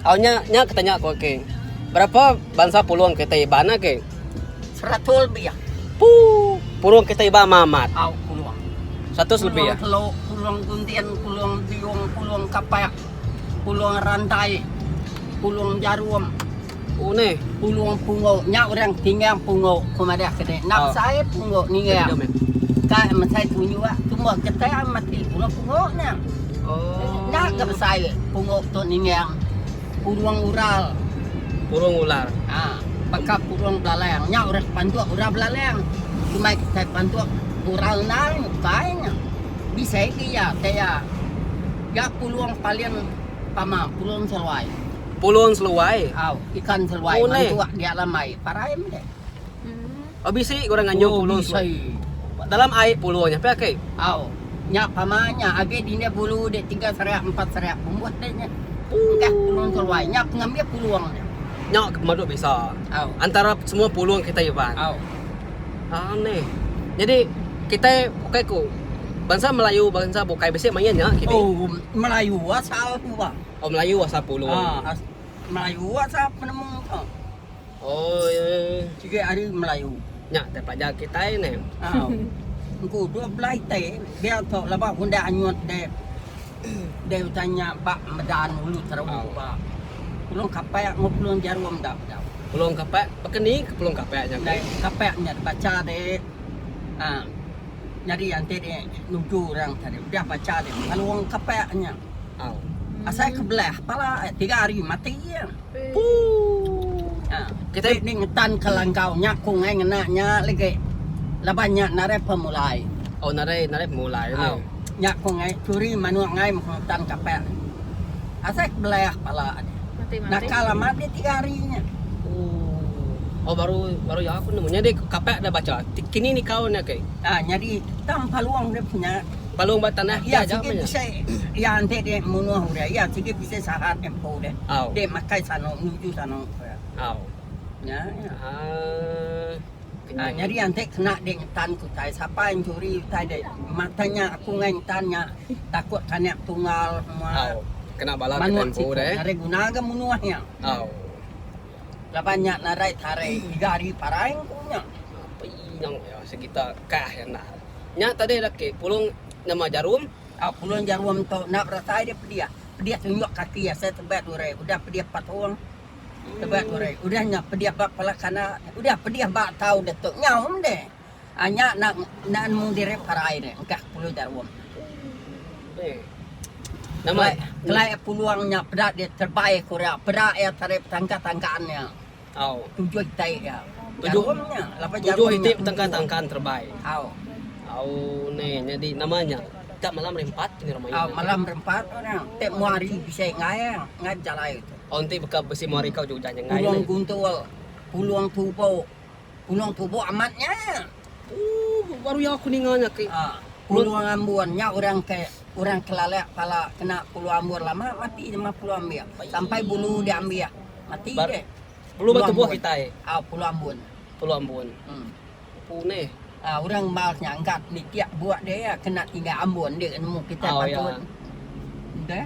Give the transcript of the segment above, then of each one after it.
Nya katanya aku ke. Berapa bangsa peluang kita ibana ke? 100 lebih ya. Peluang kita iba mamat. Peluang. 100 lebih ya. Peluang guntian, peluang biung, peluang kapak, peluang rantai, peluang jarum. Nih. Peluang pungo. Nya orang tinggal pungo kumadah kene. Nak saya pungo ni ya. Kak saya tunjuk cuma kita mati peluang pungo nya. Nak ke saya pungo tu ni yang peluang ural. Peluang ular. Pakap peluang belaleng. Nya orang pantuk ural belaleng. Cuma kita pantuk ural nang kayaknya. Bisa dia saya. Ya peluang paling pama peluang selwai. Peluang selwai. Ikan selwai mantua di alam air. Paraim deh. Bisa orang nganyo peluang selwai. Dalam air peluangnya pakai. Nya pamanya age dia bulu dek 3 serak 4 serak membuat dehnya. Engkah peluang selwai. Nya pengambil peluangnya. Nya kemadu bisa. Antara semua peluang kita iban. Aneh. Jadi kita pakai ku. Bangsa Melayu, bangsa bukai besi mainnya kita. Melayu asal apa? Melayu asal peluang. Melayu asal penemu. Iya. Juga hari Melayu. Nya terpelajar kita ini. Engkau 12 teh dia tu lepas Honda anyut dia tanya Pak Medan dulu terus Pak. Peluang kapak ngopulun jarum dah. Peluang kapak, pakeni peluang kapaknya. Kapaknya baca deh. Jadi nanti dia nuju orang tadi dia baca deh peluang kapaknya. Asal kebelah pala 3 hari mati ya. Kita ni ngetan kelangkau nyakung ai ngenaknya lagi. Labannya narai pemulai. Narai pemulai ni. Nyakung ai curi manuang ai ngetan kapal. Asal kebelah pala. Nak kalah mati 3 harinya. Baru ya aku nemunya deh kapal dah baca. Kini ni kau nak ke? Jadi tam peluang dia punya. Peluang buat tanah ya sikit bisa ya nanti dia munuh dia. Ya sikit bisa sahat empo dia. Dia makai sano nuju sano. Ya. Jadi nanti kena dia tan ku tai siapa yang curi tai dia. Matanya aku ngai tanya takut kena tunggal semua. Kena bala tempo deh. Nare guna ke munuhnya. Banyak narai tarai 3 hari paraing punya. Yang ya sekitar kah yang nak. Nya tadi dah ke pulung nama jarum. Pulung jarum tu nak rasai dia pedia. Pedia tunjuk kaki ya saya tebat urai. Udah pedia 4 orang. Tebat urai. Udahnya pedia bak pelakana. Udah pedia bak tahu detuk nyam deh. Hanya nak mung direp parai deh. Engkah pulung jarum. Nama kelai peluangnya pedak dia terbaik Korea. Pedak ya tarif tangka-tangkaannya. 7 hitai ya. Jarumnya. 7 hitai tangka-tangkaan terbaik. Nih jadi namanya. Tak malam rempat ni ramai. Malam rempat orang. Tek muari bisa ngai jalai itu. Nanti bekas besi muari kau juga jangan ngai. Peluang guntul. Peluang tubuh. Peluang tubuh amatnya. Baru yang aku ninggalnya ke. Peluang ambuannya orang kelalek pala kena peluang ambur lama mati cuma peluang ambil sampai bulu dia ambil mati deh. Bulu batu buah kita peluang ambun. Peluang ambun. Pune. Orang malnya angkat ni tiap buat dia kena tinggal ambun dia nemu kita patut. Dah.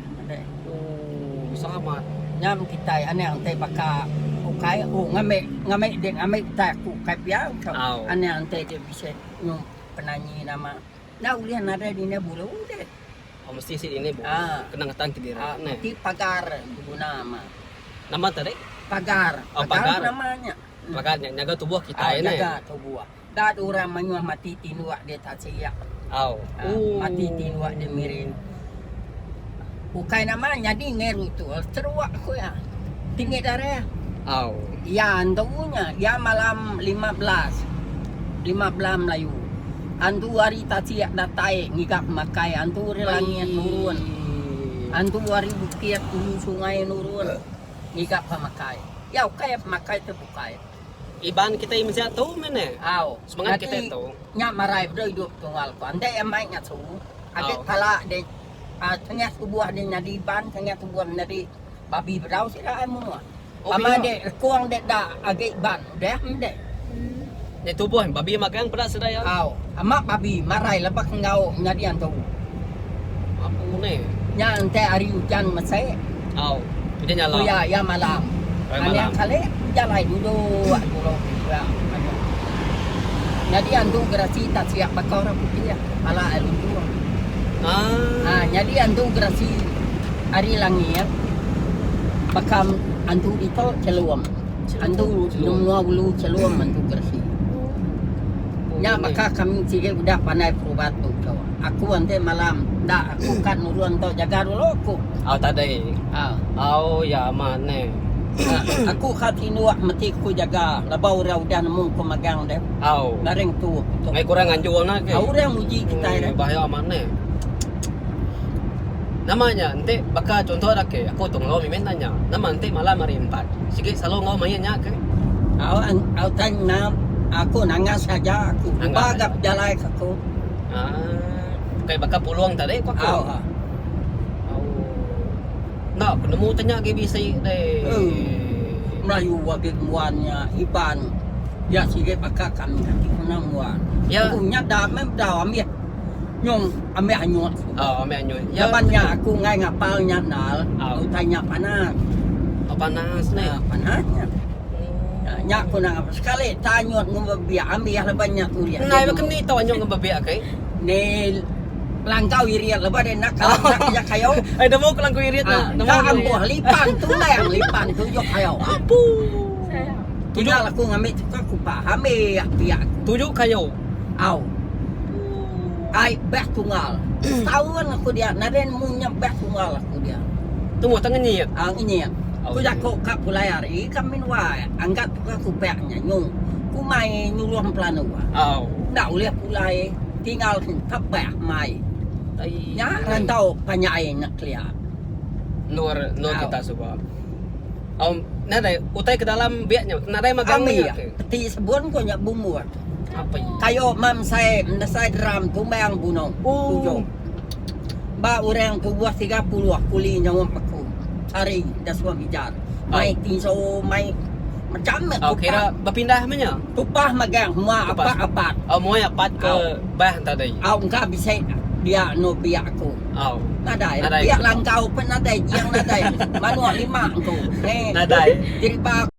Sama. Nyam kita ane ang tay baka ukay ngame ding ngame ta ku kay piao. Ane ang tay dia bisa yung penyanyi nama. Nah ulihan ada di ne bulu deh. Mesti sih ini bu. Kena ngetang ke diri. Di pagar guna nama. Nama tadi? Pagar. Pagar namanya. Pagar nyaga tubuh kita ini. Nyaga tubuh. Dah orang manyuah mati tinua dia tak siap. Mati tinua dia mirin. Ukay namanya di ngeru tu. Seruak aku ya. Tinggi darah. Ya antunya. Ya malam 15 Melayu. Antu hari tak siap datai ngikap makai. Antu hari langit nurun. Antu hari bukit sungai nurun. Ngikap pemakai. Ya ukay pemakai terbukai. Iban kita yang mesti tahu mana? Semangat kita itu. Nya marai bro hidup tunggal ko. Andai amai nya su. Agak pala de tengah tubuh de nyadi ban, tengah tubuh nyadi babi berau sira amu. Pama de kuang de da agak ban. Dah mde. Ni tubuh babi magang pedas sedaya. Ama babi marai lebak ngau nyadi antu. Apa ni? Nya ante hari hujan masai. Dia nyala. Oh ya, ya malam. Malam. Yang kali jalan dulu ya. Jadi antu gerasi tak siap bakal orang putih ya. Malah alundu. Jadi antu gerasi hari langit. Bakam antu itu celuam. Antu nunggu dulu celuam antu gerasi. Ya maka kami sige udah pandai perubat tu. Aku ante malam dah aku kan nuruan tu jaga dulu aku. Tadi. Ya mana. Aku hati nuak mati ku jaga. Labau rau dan mung ku magang deh. Lareng tu. Ngai kurang anjuan nak ke? Orang uji kita deh. Bahaya mana? Namanya ente baka contoh dak ke aku tong lo mimen tanya. Nama ente malam hari 4. Sige selalu ngau main nya ke? Au tanya aku nangas saja aku. Bagap jalai aku. Kayak baka peluang tadi kok aku. Nak penemu tanya ke bisa deh. Melayu wagik muannya Iban. Ya sige baka kami nanti kena muan. Ya. Aku nyada dah ambil. Nyong ambil anyut. Ambil anyut. Ya banyak aku ngai ngapal nyanal. Au tanya panas. Panas nih. Panasnya. Nyak ko na sekali tanyot ngumbabiya ambil banyak kuliah. Ngai ba kani taw anyong ngumbabiya kay? Ni langkau iriat lepas dia nak ya kayo. Ay damo ko lang ko irit na. Ambo lipan tu lang lipan tu yok kayo. Apo. Tinggal aku ngambil tu aku paham ya pihak. Tujuh kayo. Au. Ai beh tunggal. Tahun aku dia naren munya beh tunggal aku dia. Tunggu tangan nyet. Ini ya. Aku jago kap pulai hari kami nuai angkat aku peknya nyung. Ku mai nyuluan pelanu. Ndak boleh pulai tinggal tak pek mai. Ya rantau panyai nak lihat. Nur kita suka. Nadai utai ke dalam biaknya. Nadai magang ya. Peti sebun ko nyak bumbuat. Apa ini? Kayo mam saya dram tumbang bunong. Tujuh. Ba orang tu buat 30 kuli nyawam aku. Hari dah semua bijar. Mai tiso mai macam kira berpindah mana? Tupah magang semua apa-apa. Mau apat ke bah tadi. Enggak bisa dia no biak aku. Nadai. Biak langkau pun nadai, yang nadai. Manual 5 aku. Nadai. Jadi